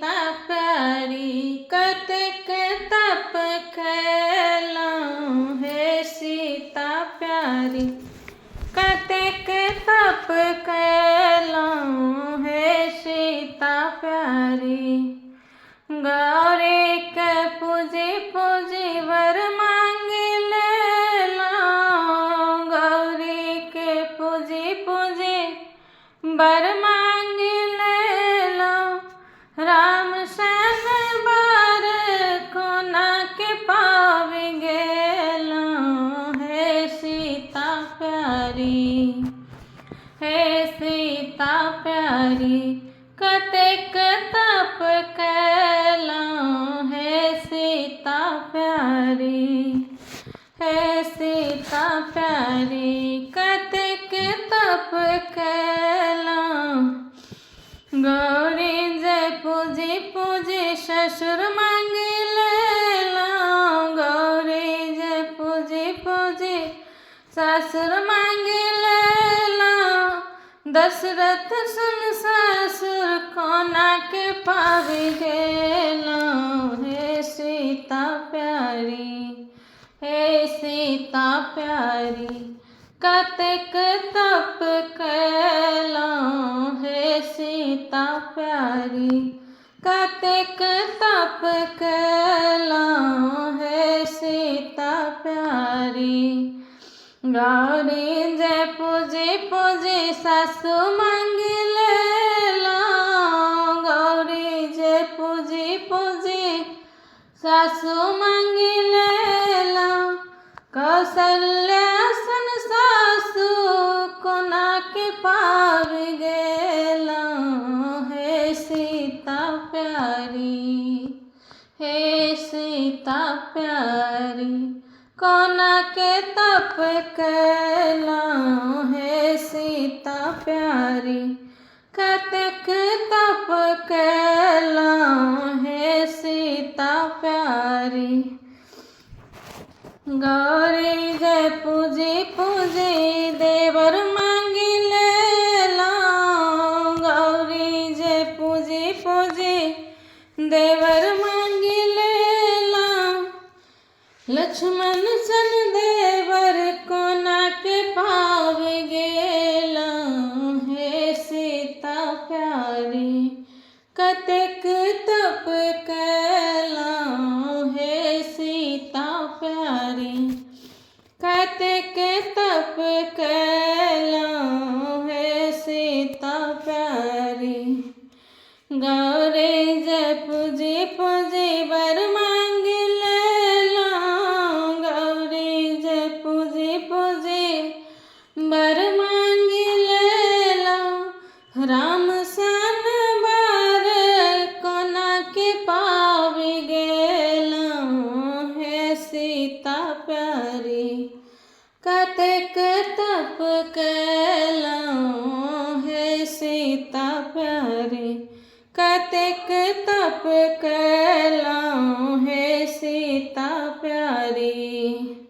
सीता प्यारी कतेक तप कैलहुँ हे सीता प्यारी कतेक तप कैलहुँ हे सीता प्यारी। गौरी के पूजी पूजी वर मांगि लेलहुँ गौरी के पूजी पूजी वर मांगि लेलहुँ राम सन बर कोना के पाबि गेलहुँ हे सीता प्यारी हे सीता प्यारी कतेक तप कैलहुँ हे सीता प्यारी हे सीता प्यारी कतेक तप कैलहुँ। गौरी जे पूजी पूजी ससुर मांगि लेलहुँ गौरी जे पूजी पूजी ससुर मांगि लेलहुँ दशरथ सन ससुर कोना के पाबि गेलहुँ हे सीता प्यारी हे सीता प्यारी कतेक तप कैलहुँ हे सीता प्यारी कतेक तप कैलहुँ हे सीता प्यारी। गौरी जे पूजी पूजी सासु मांगि लेलहुँ गौरी जे पूजी पूजी सासु मांगि लेलहुँ कौशल्या सन सासु कोना के पाबि गेलहुँ हे सीता प्यारी हे सीता प्यारी कोना के तप कैलहुँ हे सीता प्यारी कतेक तप कैलहुँ हे सीता प्यारी। गौरी जे पूजी पूजी देवर मांगि लेलहुँ गौरी जे पूजी पूजी देवर मांगि लेलहुँ लक्ष्मण सन देवर कोना के पाबि गेलहुँ हे सीता प्यारी कतेक तप कैलहुँ हे सीता प्यारी कतेक तप कैलहुँ हे सीता प्यारी। गौरी जे पूजी पूजी वर मांगि लेलहुँ गौरी जे पूजी पूजी वर मांगि लेलहुँ राम सन बर कोना के पाबि गेलहुँ हे सीता प्यारी कतेक तप कैलहुँ हे सीता प्यारी कतेक तप कैलहुँ हे सीता प्यारी।